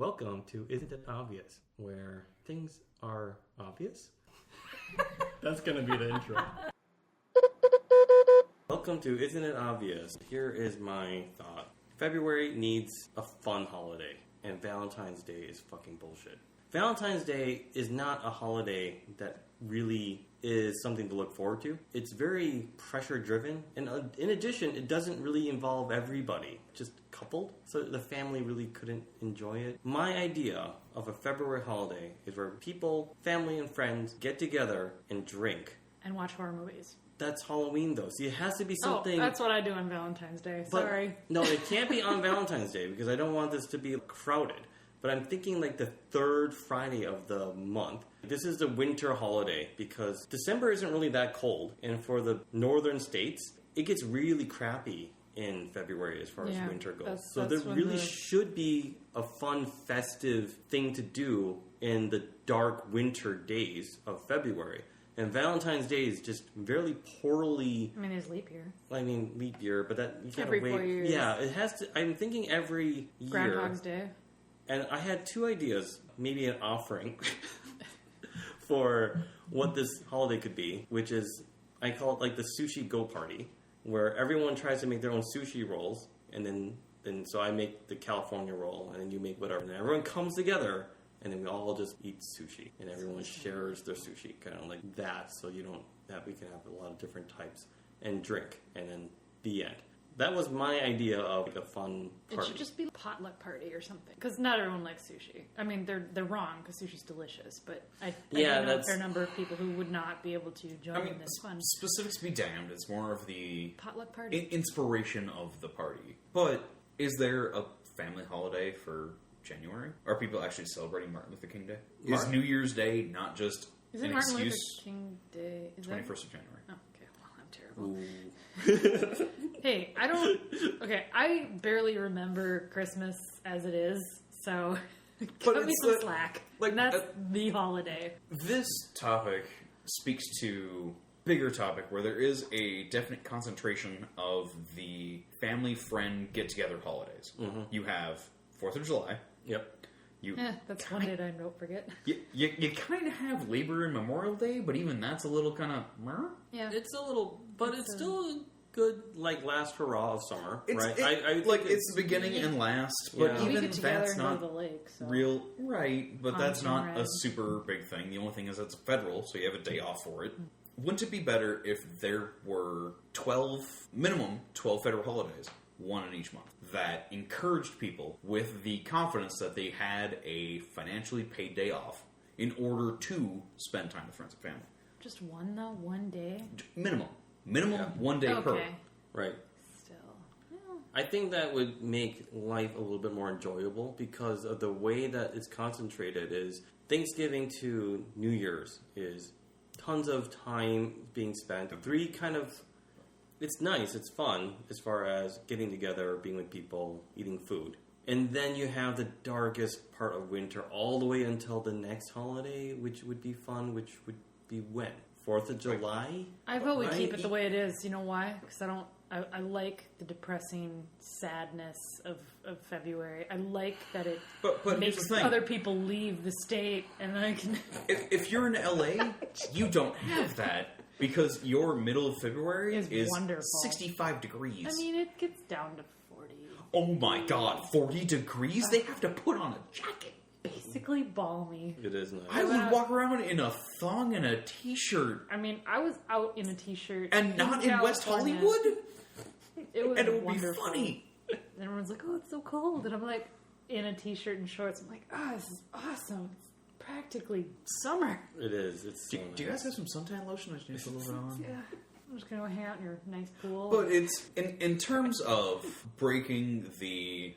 Welcome to Isn't It Obvious, where things are obvious. That's going to be the intro. Welcome to Isn't It Obvious. Here is my thought. February needs a fun holiday, and Valentine's Day is fucking bullshit. Valentine's Day is not a holiday that really is something to look forward to. It's very pressure-driven, and in addition, it doesn't really involve everybody, just coupled, so the family really couldn't enjoy it. My idea of a February holiday is where people, family and friends, get together and drink. And watch horror movies. That's Halloween, though. See, it has to be something... Oh, that's what I do on Valentine's Day. Sorry. No, it can't be on Valentine's Day, because I don't want this to be crowded. But I'm thinking like the third Friday of the month. This is the winter holiday because December isn't really that cold. And for the northern states, it gets really crappy in February as far as winter goes. So there really should be a fun, festive thing to do in the dark winter days of February. And Valentine's Day is just very poorly... I mean, there's leap year. I mean, leap year, but that... You gotta every wait. 4 years. Yeah, it has to... I'm thinking every year... Groundhog's Day. And I had two ideas, maybe an offering for what this holiday could be, which is, I call it like the sushi go party, where everyone tries to make their own sushi rolls, and then so I make the California roll, and then you make whatever, and everyone comes together, and then we all just eat sushi, and everyone shares their sushi, kind of like that, so we can have a lot of different types, and drink, and then the end. That was my idea of like a fun party. It should just be a potluck party or something. Because not everyone likes sushi. I mean, they're wrong because sushi's delicious. But I know a fair number of people who would not be able to join in this fun. Specifics be damned. It's more of the potluck party inspiration of the party. But is there a family holiday for January? Are people actually celebrating Martin Luther King Day? Is New Year's Day not just an Martin excuse? Luther King Day? 21st of January. Oh, okay. Well, I'm terrible. Hey, I barely remember Christmas as it is, so cut me some slack. Like, that's the holiday. This topic speaks to bigger topic where there is a definite concentration of the family-friend get-together holidays. Mm-hmm. You have 4th of July. Yep. That's one date I don't forget. You kind of have Labor and Memorial Day, but even that's a little kind of... Yeah. It's a little... But it's still... good, like, last hurrah of summer, right? It's the beginning and last, but even that's not the lake, so. Real, right? But that's not a super big thing. The only thing is that's federal, so you have a day off for it. Wouldn't it be better if there were minimum 12 federal holidays, one in each month, that encouraged people with the confidence that they had a financially paid day off in order to spend time with friends and family? Just one, though? One day? Minimum 1 day per. Right. Still. I think that would make life a little bit more enjoyable because of the way that it's concentrated is Thanksgiving to New Year's is tons of time being spent. It's nice, it's fun as far as getting together, being with people, eating food. And then you have the darkest part of winter all the way until the next holiday, which would be fun, which would be when? 4th of July? I vote we keep it the way it is. You know why? Because I like the depressing sadness of February. I like that it makes other people leave the state, and then I can... If you're in LA, you don't have that, because your middle of February is wonderful. 65 degrees. I mean, it gets down to 40. Oh my god, 40 degrees? They have to put on a jacket. Basically balmy. It is nice. I would walk around in a thong and a t-shirt. I mean, I was out in a t-shirt. And not in West Hollywood? It was and it would wonderful. be funny. And everyone's like, oh, it's so cold. And I'm like, in a t-shirt and shorts. I'm like, this is awesome. It's practically summer. It is. It's so nice. Do you guys have some suntan lotion? I just need a little bit on. Yeah. I'm just going to hang out in your nice pool. But it's, in terms of breaking the,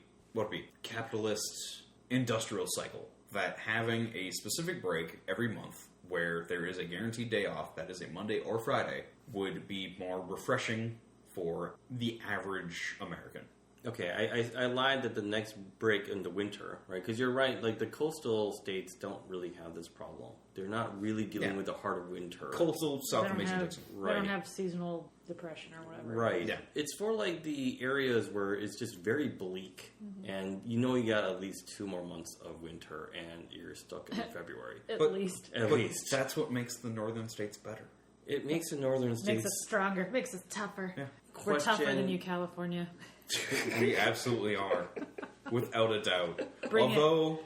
capitalist industrial cycle, that having a specific break every month where there is a guaranteed day off, that is a Monday or Friday, would be more refreshing for the average American. Okay, I lied that the next break in the winter, right? Because you're right, like the coastal states don't really have this problem. They're not really dealing with the heart of winter. Coastal South Information Dixon. They don't have seasonal depression or whatever. Right. Yeah. It's for like the areas where it's just very bleak, and you know you got at least 2 more months of winter, and you're stuck in February. At least. That's what makes the northern states better. It makes the northern states... Makes us stronger. Makes us tougher. Yeah. We're tougher than you, California. We absolutely are. Without a doubt. Bring Although,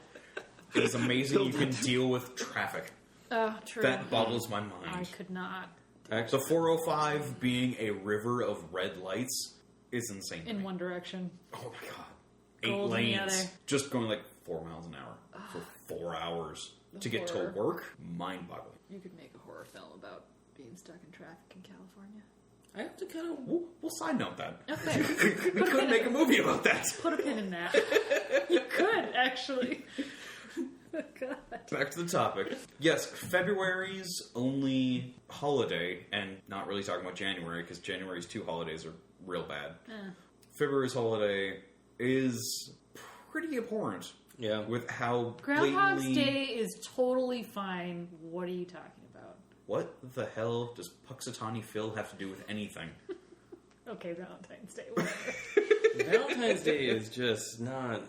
it is amazing you can deal with traffic. Oh, true. That boggles my mind. I could not. The 405 being a river of red lights is insane. In one direction. Oh my god. Gold 8 lanes. in the other. Just going like 4 miles an hour for 4 hours to get to work. Mind-boggling. You could make a horror film about being stuck in traffic in California. I have to kind of... We'll side note that. Okay. We could make a movie about that. Put a pin in that. You could, actually. Oh, God. Back to the topic. Yes, February's only holiday, and not really talking about January, because January's 2 holidays are real bad. February's holiday is pretty abhorrent. Yeah. With how Groundhog's blatantly... Day is totally fine. What are you talking about? What the hell does Puxatawny Phil have to do with anything? Okay, Valentine's Day, whatever. Valentine's Day is just not...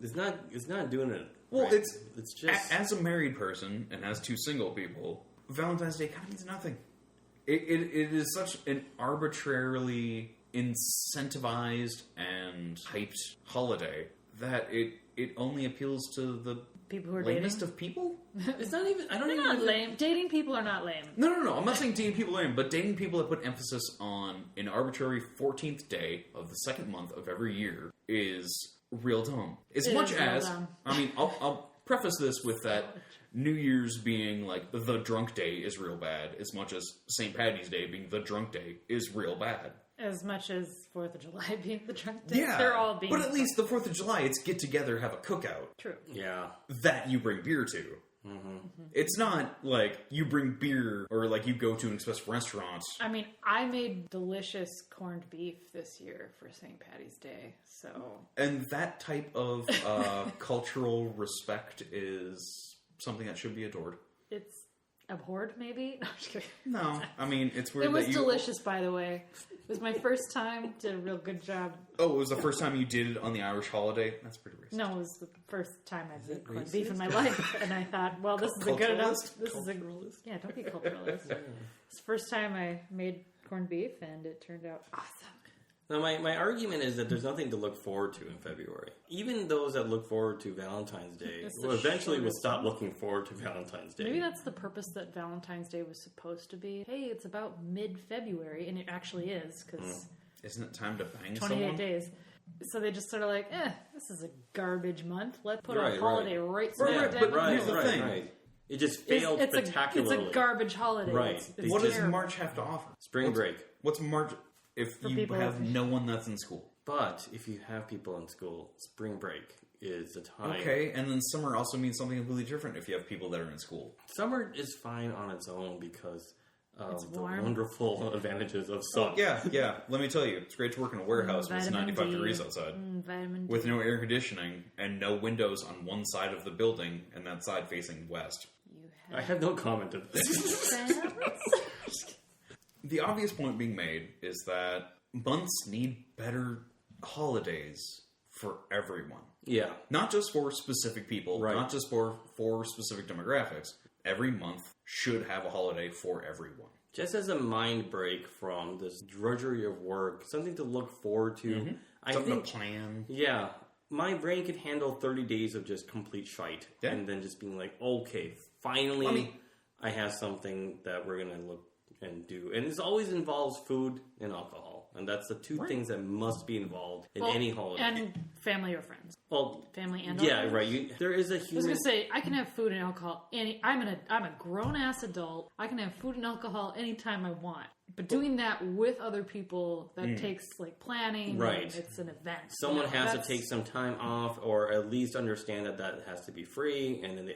It's not doing it. Well, right. it's just... As a married person, and as 2 single people, Valentine's Day kind of means nothing. It is such an arbitrarily incentivized and hyped holiday that it only appeals to the people who are lamest dating? of people? It's not even... I don't They're even... not lame. Dating people are not lame. No. I'm not saying dating people are lame, but dating people that put emphasis on an arbitrary 14th day of the 2nd month of every year is real dumb. As much as... dumb. I mean, I'll preface this with that New Year's being like the drunk day is real bad, as much as St. Paddy's Day being the drunk day is real bad. As much as 4th of July being the drunk day. Yeah, They're all being... but at least the 4th of July, it's get together, have a cookout. True. Yeah. That you bring beer to. It's not like you bring beer or like you go to an expensive restaurant. I mean, I made delicious corned beef this year for St. Paddy's Day, so... And that type of cultural respect is something that should be adored. It's abhorred, maybe? No, I'm just kidding. No, I mean, it's weird It was that you... delicious, by the way. It was my first time. Did a real good job. Oh, it was the first time you did it on the Irish holiday? That's pretty racist. No, it was the first time I made corned beef in my life. And I thought, well, this is a good enough... This is a... Yeah, don't be culturalist. It's the first time I made corned beef, and it turned out awesome. Now, my argument is that there's nothing to look forward to in February. Even those that look forward to Valentine's Day will eventually stop looking forward to Valentine's Day. Maybe that's the purpose that Valentine's Day was supposed to be. Hey, it's about mid-February, and it actually is, because... Isn't it time to bang 28 someone? days. So they just sort of like, this is a garbage month. Let's put a holiday right smack dab in the here's middle. the thing. Right. It just failed spectacularly. It's a garbage holiday. Right. It's What does terrible. March have to offer? Spring break. What's March if For you people have no one that's in school? But if you have people in school, spring break is the time. Okay, and then summer also means something completely different if you have people that are in school. Summer is fine on its own because of the warm. wonderful advantages of sun. Yeah. Let me tell you, it's great to work in a warehouse when it's Vitamin 95 D. degrees outside. Vitamin D. With no air conditioning and no windows on one side of the building and that side facing west. I have no comment to this. The obvious point being made is that months need better holidays for everyone. Yeah. Not just for specific people, Right. not just for specific demographics. Every month should have a holiday for everyone. Just as a mind break from this drudgery of work, something to look forward to. Something to plan. Yeah. My brain could handle 30 days of just complete shite. Yeah. And then just being like, okay, finally I have something that we're going to look and do. And it always involves food and alcohol. And that's the two things that must be involved in any holiday. And family or friends. Well, Family and yeah, friends. right. There is a I was human... gonna say I can have food and alcohol. I'm a grown ass adult. I can have food and alcohol anytime I want. But doing that with other people takes like planning. Right. And it's an event. Someone has to take some time off, or at least understand that has to be free, and then they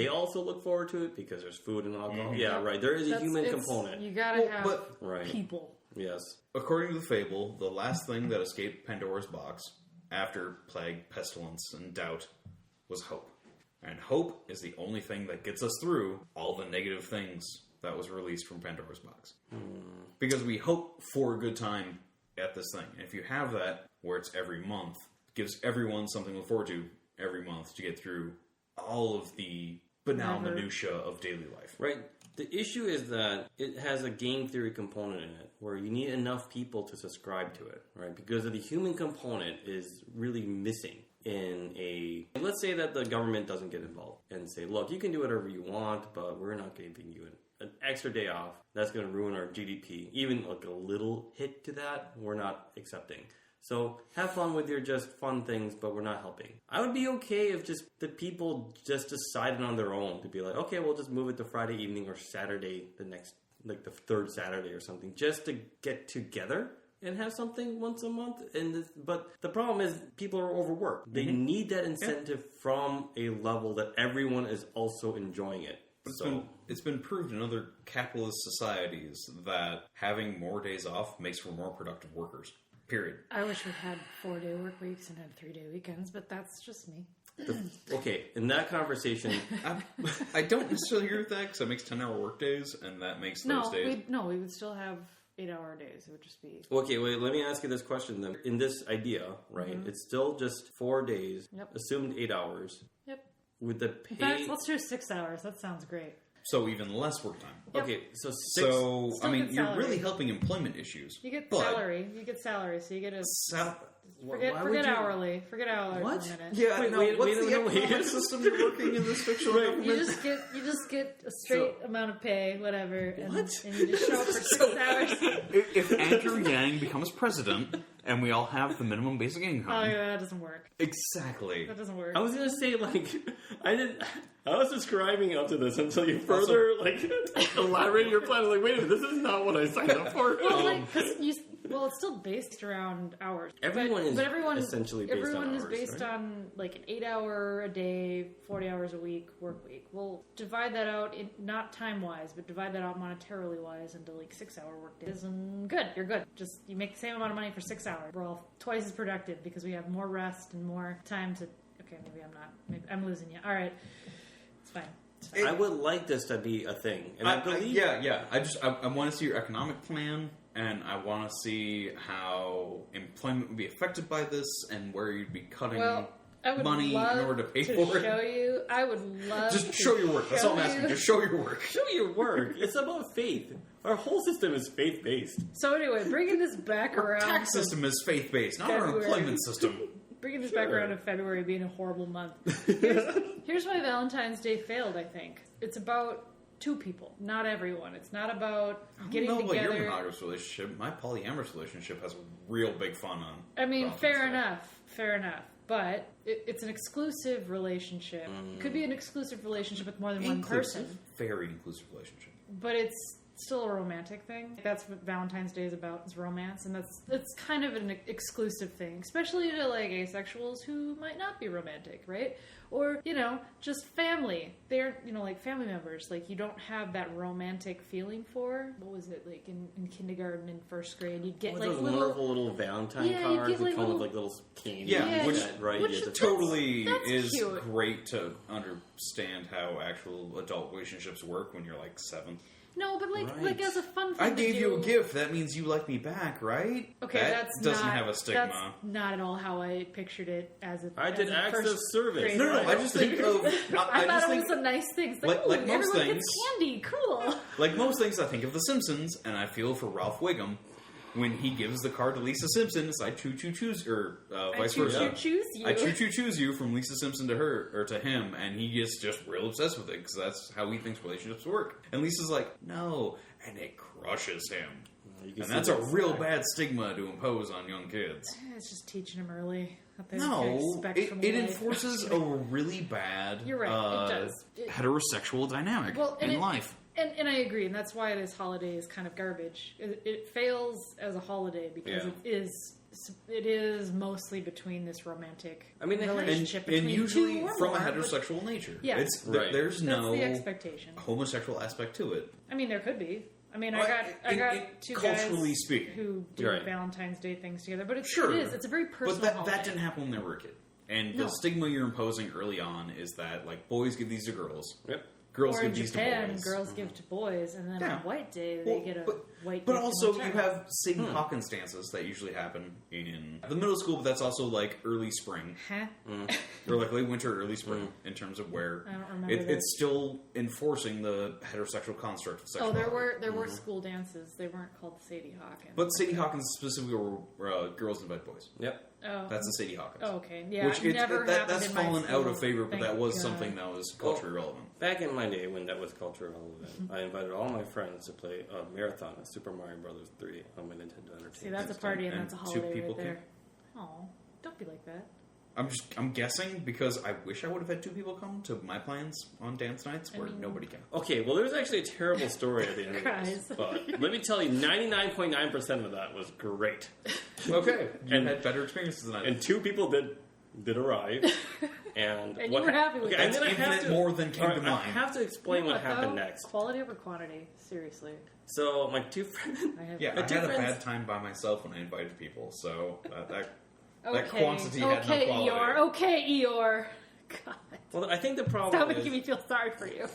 also look forward to it because there's food and alcohol. Yeah, right. There is a human component. You gotta have Right. people. Yes. According to the fable, the last thing that escaped Pandora's box after plague, pestilence, and doubt was hope. And hope is the only thing that gets us through all the negative things that was released from Pandora's box. Because we hope for a good time at this thing. And if you have that, where it's every month, it gives everyone something to look forward to every month to get through all of the banal minutia of daily life. Right. The issue is that it has a game theory component in it, where you need enough people to subscribe to it, right? Because the human component is really missing in a... Let's say that the government doesn't get involved and say, look, you can do whatever you want, but we're not giving you an extra day off. That's going to ruin our GDP. Even like a little hit to that, we're not accepting. So have fun with your just fun things, but we're not helping. I would be okay if just the people just decided on their own to be like, okay, we'll just move it to Friday evening or Saturday, the next, like the third Saturday or something, just to get together and have something once a month. But the problem is people are overworked. They need that incentive from a level that everyone is also enjoying it. It's been proved in other capitalist societies that having more days off makes for more productive workers. Period. I wish we had 4-day work weeks and had 3-day weekends, but that's just me. Okay, in that conversation... I don't necessarily agree with that, because that makes 10-hour work days, and that makes those days... We would still have 8-hour days. It would just be... Okay, wait, let me ask you this question then. In this idea, right, it's still just 4 days, assumed 8 hours. Yep. With the pay... In fact, let's do 6 hours. That sounds great. So even less work time. Yep. Okay, so Still I mean, you're salary. really helping employment issues. You get salary. You get salary, so you get a... Forget hourly. Forget hourly what? for a minute. Yeah, what's the wait. economic system you're working in this fictional government? You just get a straight amount of pay, whatever, and you just show up for 6 hours. If Andrew Yang becomes president and we all have the minimum basic income... Oh, yeah, that doesn't work. Exactly. That doesn't work. I was going to say, like, I was describing up to this until you further, elaborate your plan. I was like, wait a minute, this is not what I signed up for. Well, it's still based around hours. Everyone is essentially based on hours. Everyone is based on, like, an 8-hour a day, 40 hours a week, work week. We'll divide that out, not time-wise, but divide that out monetarily-wise into, like, 6-hour work days. And good, you're good. Just, you make the same amount of money for 6 hours. We're all twice as productive because we have more rest and more time to... Okay, maybe I'm not. Maybe I'm losing you. All right. It's fine. I would like this to be a thing. And I believe... I want to see your economic plan, and I want to see how employment would be affected by this, and where you'd be cutting money in order to pay for it. I would love just show your work. That's all I'm asking. Just show your work. Show your work. It's about faith. Our whole system is faith-based. So anyway, bringing this back around... Our tax system is faith-based, not our employment system. Bringing this back around to February being a horrible month. Here's why Valentine's Day failed, I think. It's about 2 people, not everyone. It's not about getting together. I don't know about your monogamous relationship. My polyamorous relationship has real big fun on. I mean, fair enough. But it's an exclusive relationship. It could be an exclusive relationship with more than one person. Very inclusive relationship. But it's still a romantic thing. That's what Valentine's Day is about, is romance. And that's kind of an exclusive thing, especially to, like, asexuals who might not be romantic, right? Or, just family. They're, like, family members. Like, you don't have that romantic feeling for. What was it, like, in kindergarten and first grade? You'd get, like, those wonderful little Valentine cards that come with, like, little candy. Yeah, which totally is cute. Great to understand how actual adult relationships work when you're, like, 7. No, but like as a fun thing I gave you a gift. That means you like me back, right? Okay, that doesn't have a stigma. That's not at all how I pictured it as a. I did acts of service. No. I just think of. I thought it was a nice thing. Like most everyone things, gets candy. Cool. Like most things, I think of The Simpsons, and I feel for Ralph Wiggum. When he gives the card to Lisa Simpson, it's I choose, or vice versa. I choose you from Lisa Simpson to her, or to him, and he gets just real obsessed with it, because that's how he thinks relationships work. And Lisa's like, no, and it crushes him. And that's a real bad stigma to impose on young kids. It's just teaching them early. It enforces a really bad You're right, it does. Heterosexual dynamic in life. And I agree, and that's why this holiday is kind of garbage. It fails as a holiday because it is mostly between this romantic relationship between and usually two or from more, a heterosexual nature. Yeah, There's no the expectation. homosexual aspect to it. I mean, there could be. I mean, I got two culturally guys speaking, who do Valentine's Day things together, but it's a very personal But that didn't happen when they were a kid. And the stigma you're imposing early on is that, like, boys give these to girls. Yep. Girls or give in these Japan, to boys. girls give to boys, and then on White Day, they get a white But gift also, in you return. have Sadie Hawkins dances that usually happen in the middle school, but that's also, like, early spring. Huh? Or, like, late winter, early spring, in terms of where I don't remember it's still enforcing the heterosexual construct of sexuality. there were school dances. They weren't called Sadie Hawkins. But Sadie Hawkins specifically were girls invite boys. Yep. Oh. That's the Sadie Hawkins. Oh, okay. Yeah, Which that's in my fallen school, out of favor, but that was thank something God. that was culturally relevant. Back in my day when that was culturally relevant, I invited all my friends to play a marathon of Super Mario Brothers 3 on my Nintendo Entertainment See, that's a System. party and that's a And 2 holiday people right there. Oh, don't be like that. I'm guessing because I wish I would have had 2 people come to my plans on dance nights where nobody came. Okay, well, there's actually a terrible story at the end of this. But let me tell you, 99.9% of that was great. Okay, you had better experiences than I did. And 2 people did arrive. And you were happy with That's that. infinite more than came to I mind. have to explain what happened next. Quality over quantity. Seriously. So my 2 friends... I had a bad time by myself when I invited people, so that quantity had no quality. Eeyore. Okay, Eeyore. God. Well, I think the problem Stop is... making me feel sorry for you.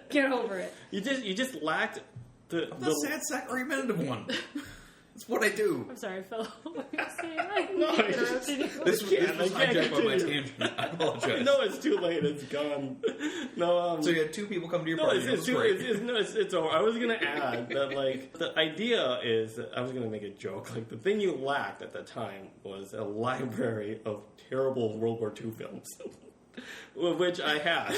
Get over it. You just lacked the sad sack argumentative one. That's what I do. I'm sorry, Phil. What were you saying? I No, interrupted you. This was hijacked by my continue. tangent. I apologize. No, it's too late. It's gone. No, So you had 2 people come to your no, party. it's over. I was gonna add that, like, the idea is that I was gonna make a joke. Like, the thing you lacked at the time was a library of terrible World War II films, which I had.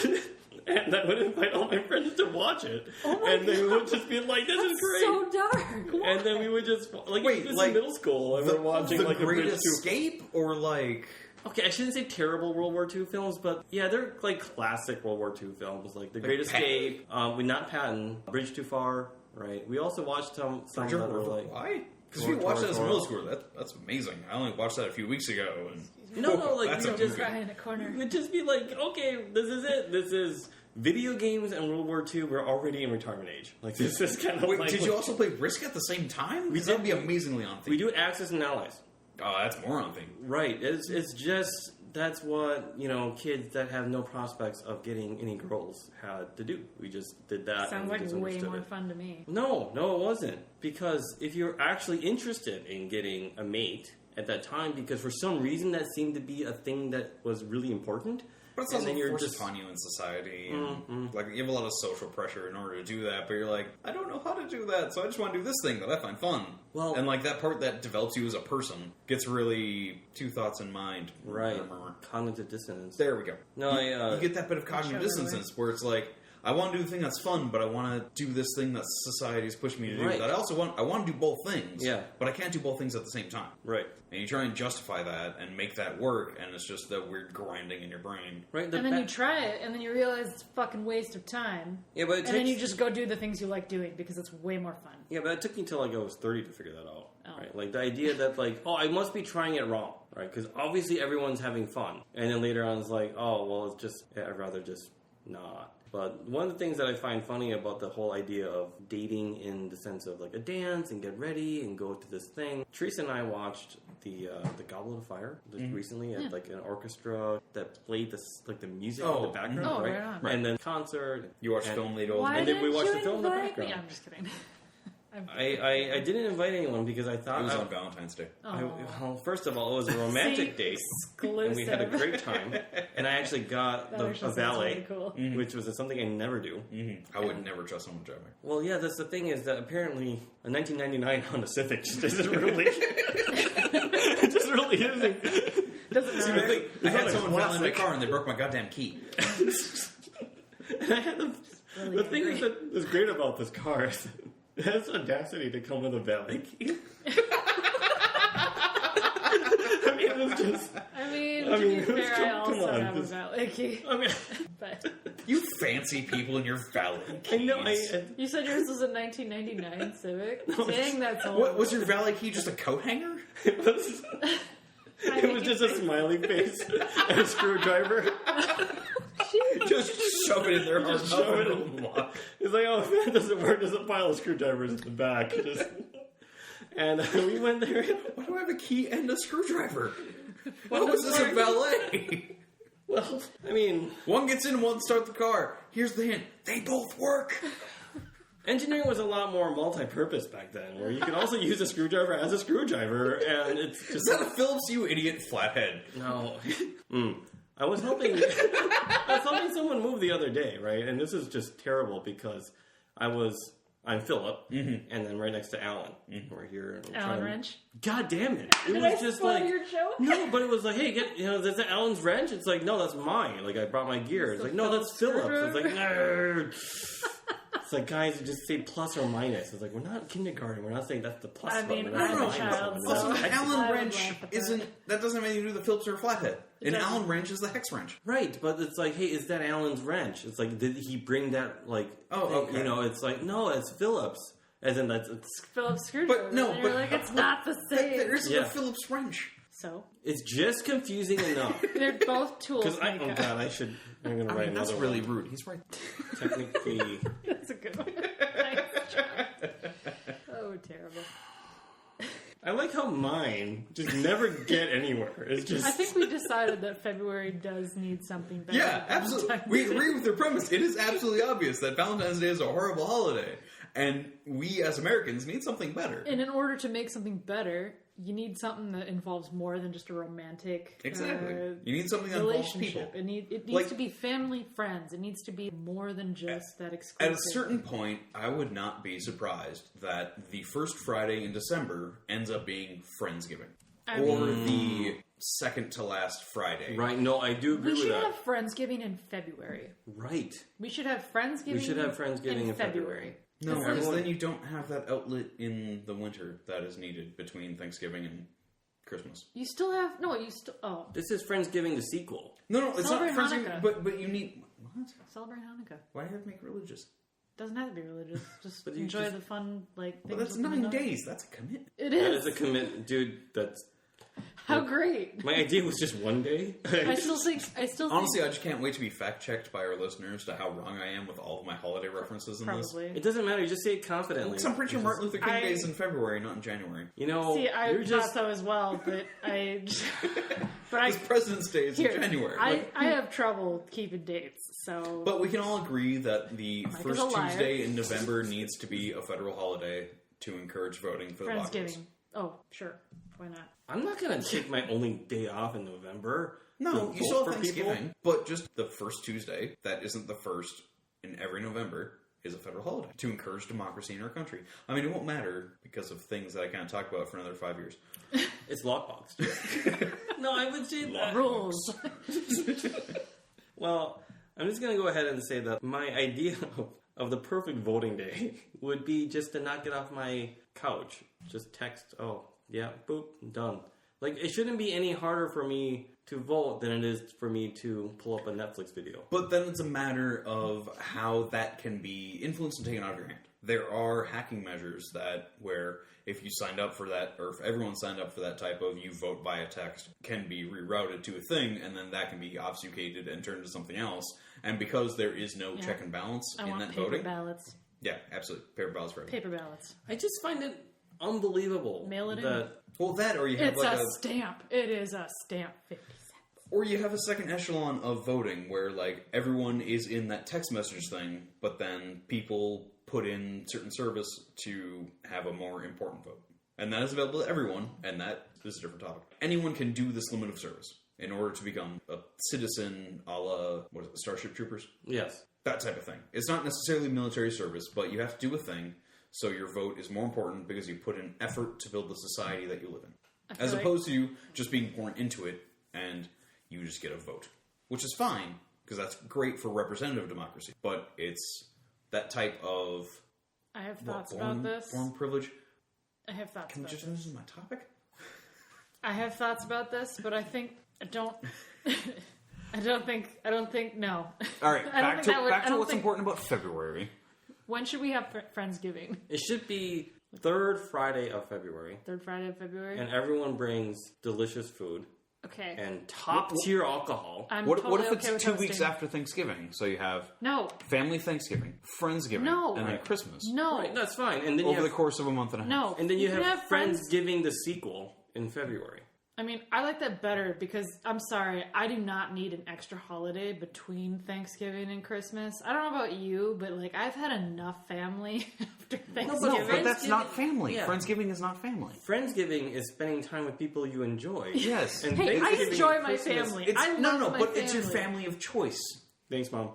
And I would invite all my friends to watch it, and they would just be like, "This is great." So dark. Why? And then we would just like, Wait, this like is middle school, and we're watching the like Great a Bridge to Escape, or like Okay, I shouldn't say terrible World War II films, but yeah, they're like classic World War II films, like The Great Escape. Not Patton, Bridge Too Far, right? We also watched some that were like why? Because we watched that as a middle schooler. That's amazing. I only watched that a few weeks ago, and no, like that's we a just movie. Cry in a corner. we'd just be like, okay, this is it. This is video games and World War II. We're already in retirement age. Like this is kind of Wait, like did you also play Risk at the same time? Because that would be amazingly on theme. we do Axis and Allies. Oh, that's more on theme. Right. It's just that's what kids that have no prospects of getting any girls had to do. We just did that. Sounds and like we just way understood more it. fun to me. No, it wasn't. Because if you're actually interested in getting a mate at that time, because for some reason that seemed to be a thing that was really important. But it's also forced upon you in society. And, like, you have a lot of social pressure in order to do that, but you're like, I don't know how to do that, so I just want to do this thing that I find fun. Well, and, like, that part that develops you as a person gets really 2 thoughts in mind. Right. Cognitive dissonance. There we go. No, you get that bit of cognitive dissonance where it's like, I want to do the thing that's fun, but I want to do this thing that society's pushed me to do. Right. That I want to do both things. Yeah. But I can't do both things at the same time. Right. And you try and justify that and make that work, and it's just that weird grinding in your brain. Right. And then you try it, and then you realize it's a fucking waste of time. Yeah, but and then you just go do the things you like doing because it's way more fun. Yeah, but it took me until like I was 30 to figure that out. Oh. Right? Like the idea that like, oh, I must be trying it wrong, right? Because obviously everyone's having fun, and then later on it's like, oh, well, it's just I'd rather just not. But one of the things that I find funny about the whole idea of dating in the sense of like a dance and get ready and go to this thing. Teresa and I watched the Goblet of Fire recently at like an orchestra that played the music in the background, Oh, right? right on. And then concert. You watched film later on. Why And then we didn't watched you the film in the invite background. me? I'm just kidding. I didn't invite anyone because I thought It was on Valentine's Day. well, first of all, it was a romantic date, Exclusive. and we had a great time. And I actually got a valet, really cool. which was something I never do. I would never trust someone driving. Well, yeah, that's the thing is that apparently a 1999 Honda Civic just isn't really, it just really isn't. Doesn't matter. I had someone fall in my car and they broke my goddamn key. And I had the thing is that is great about this car is it has audacity to come with a valet key. I mean, to be fair, I also have a valet key. I mean, But You fancy people in your valet keys. I know. you said yours was a 1999 Civic. Dang, that's old. What was your valet key? Just a coat hanger? It was just a smiley face and a screwdriver. Just shove it in their arm. Shove it in. He's like, oh, if that doesn't work, there's a pile of screwdrivers in the back. And we went there. Why do I have a key and a screwdriver? Why was this a valet? Well, I mean... One gets in, one starts the car. Here's the hint. They both work. Engineering was a lot more multi-purpose back then, where you could also use a screwdriver as a screwdriver, and it's just... Is that a Phillips, you idiot flathead? No. I was helping someone move the other day, right? And this is just terrible because I'm Phillip, and then right next to Alan. We're here. Alan Wrench? God damn it. It was just like... your show? No, but it was like, hey, is that Alan's wrench? It's like, no, that's mine. Like, I brought my gear. It's like, no, that's Phillip's. It's like, nerd. It's like, guys, just say plus or minus. It's like, we're not kindergarten. We're not saying that's the plus button. I'm a child. Also, the Allen wrench that doesn't have anything to do with the Phillips or a flathead. An Allen wrench is the hex wrench. Right, but it's like, hey, is that Alan's wrench? It's like, did he bring that, like, okay. It's like, no, it's Phillips. As in, it's Phillips screwdriver. But no, you're like, it's not the same. There isn't a Phillips wrench. So? It's just confusing enough. They're both tools. Oh God, I'm going to write another that's really rude. He's right. Technically. That's a good one. Nice job. Oh, terrible. I like how mine just never get anywhere. It's just... I think we decided that February does need something better. Yeah, absolutely. We agree with their premise. It is absolutely obvious that Valentine's Day is a horrible holiday. And we, as Americans, need something better. And in order to make something better, you need something that involves more than just a romantic you need something that involves people. It needs to be family, friends. It needs to be more than just that exclusive. At a certain point, I would not be surprised that the first Friday in December ends up being Friendsgiving. Or the second to last Friday. Right, no, I do agree with that. We should have Friendsgiving in February. Right. We should have Friendsgiving in February. No, because then you don't have that outlet in the winter that is needed between Thanksgiving and Christmas. You still have... This is Friendsgiving the sequel. No, it's Celebrate not Friendsgiving, Hanukkah. but you need... What? Celebrate Hanukkah. Why do you have to make it religious? Doesn't have to be religious. Just enjoy the fun, like... But that's 9 days. That's a commitment. It is. That is a commitment. Dude, that's... How great! My idea was just one day. I still think. Honestly, I just can't wait to be fact-checked by our listeners to how wrong I am with all of my holiday references in this. It doesn't matter. You just say it confidently. Because I'm pretty sure Martin Luther King Day is in February, not in January. You know, see, I thought so as well, but Because President's Day is in January. I have trouble keeping dates, so... But we can all agree that the first Tuesday in November needs to be a federal holiday to encourage voting for the Friendsgiving. Oh, sure. Why not? I'm not going to take my only day off in November. No, you still have Thanksgiving. But just the first Tuesday, that isn't the first in every November, is a federal holiday to encourage democracy in our country. I mean, it won't matter because of things that I can't talk about for another 5 years. It's lockbox. No, I would say that. Rules. Well, I'm just going to go ahead and say that my idea of the perfect voting day would be just to not get off my couch. Just text, yeah, boop, done. Like, it shouldn't be any harder for me to vote than it is for me to pull up a Netflix video. But then it's a matter of how that can be influenced and taken out of your hand. There are hacking measures where if you signed up for that, or if everyone signed up for that type of you vote via text, can be rerouted to a thing, and then that can be obfuscated and turned to something else. And because there is no check and balance in that voting... paper ballots. Yeah, absolutely. Paper ballots forever. Paper ballots. I just find it unbelievable. Mail it in. Well, that or you have it's like a stamp. It is a stamp. 50 cents. Or you have a second echelon of voting where, like, everyone is in that text message thing, but then people put in certain service to have a more important vote. And that is available to everyone, and that is a different topic. Anyone can do this limit of service in order to become a citizen a la, Starship Troopers? Yes. That type of thing. It's not necessarily military service, but you have to do a thing, so your vote is more important because you put in effort to build the society that you live in. As opposed to you just being born into it, and you just get a vote. Which is fine, because that's great for representative democracy. But it's that type of... I have thoughts about this. Born privilege. I have thoughts Can about we just this. finish my topic? I have thoughts about this, but I don't think, no. All right, back to what's important about February. When should we have Friendsgiving? It should be third Friday of February. Third Friday of February? And everyone brings delicious food. Okay. And top-tier alcohol. What if it's 2 weeks after Thanksgiving? So you have family Thanksgiving, Friendsgiving, and then Christmas. No. Right, that's fine. And then over the course of a month and a half. No. And then you have Friendsgiving, the sequel, in February. I mean, I like that better because, I'm sorry, I do not need an extra holiday between Thanksgiving and Christmas. I don't know about you, but, like, I've had enough family after Thanksgiving. No, but that's not family. Yeah. Friendsgiving is not family. Friendsgiving is spending time with people you enjoy. Yes. And I enjoy my family. It's your family of choice. Thanks, Mom.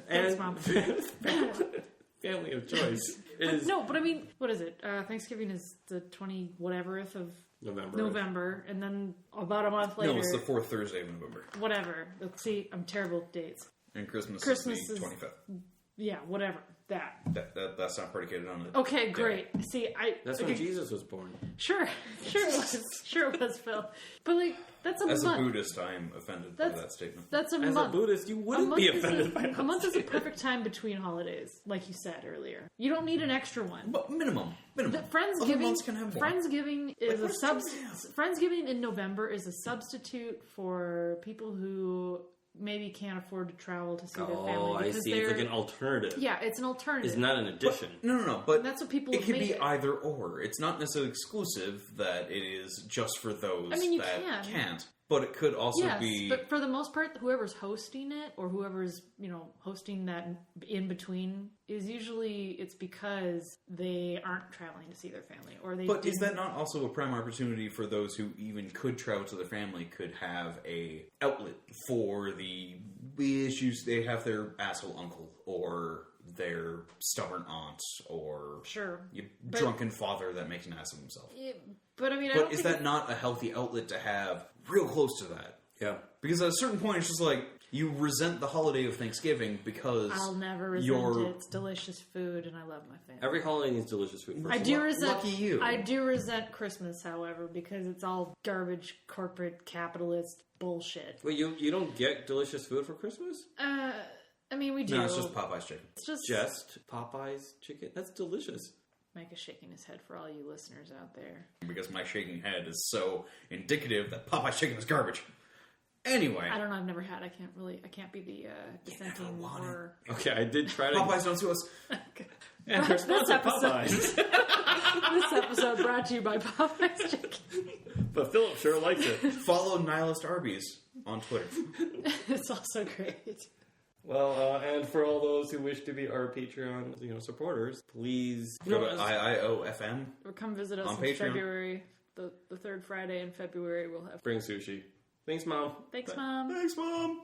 Thanks, Mom. Family of choice. But I mean, what is it? Thanksgiving is the 20-whateverth of November, and then about a month later... No, it's the 4th Thursday of November. Whatever. Let's see, I'm terrible with dates. And Christmas is the 25th. Yeah, whatever. That's not predicated on it. Okay, great. See, That's when Jesus was born. Sure it was, Phil. But, like, that's a month. As a Buddhist, I'm offended by that statement. That's a month. As a Buddhist, you wouldn't be offended by that. A month is a perfect time between holidays, like you said earlier. You don't need an extra one. But minimum. Friendsgiving, months can have one. Friendsgiving is Friendsgiving in November is a substitute for people who maybe can't afford to travel to see their family. Oh, I see. It's like an alternative. Yeah, it's an alternative. It's not an addition. No. But that's what people. It could be either or. It's not necessarily exclusive that it is just for those that can't. But it could also be. But for the most part, whoever's hosting it or whoever's hosting that in between is usually it's because they aren't traveling to see their family or they. But is that not also a prime opportunity for those who even could travel to their family could have a outlet for the issues they have their asshole uncle or their stubborn aunt or drunken father that makes an ass of himself. But I mean, is that not a healthy outlet to have real close to that? Yeah. Because at a certain point, it's just like you resent the holiday of Thanksgiving because I'll never resent it. It's delicious food, and I love my family. Every holiday needs delicious food. Lucky you. I do resent Christmas, however, because it's all garbage, corporate, capitalist bullshit. Well, you don't get delicious food for Christmas? I mean, we do. No, it's just Popeye's chicken. It's just Popeye's chicken? That's delicious. Micah's shaking his head for all you listeners out there. Because my shaking head is so indicative that Popeye's chicken is garbage. Anyway. I don't know, I've never had. I can't be the dissenting or... Okay, I did try to... Popeyes don't sue us. And we're sponsored Popeyes. This episode brought to you by Popeye's chicken. But Phillip sure likes it. Follow Nihilist Arby's on Twitter. It's also great. Well, and for all those who wish to be our Patreon, supporters, please go to IIOFM. Or come visit us in Patreon. February. The third Friday in February, we'll have... Bring sushi. Thanks, Mom. Thanks, Mom. Thanks, Mom.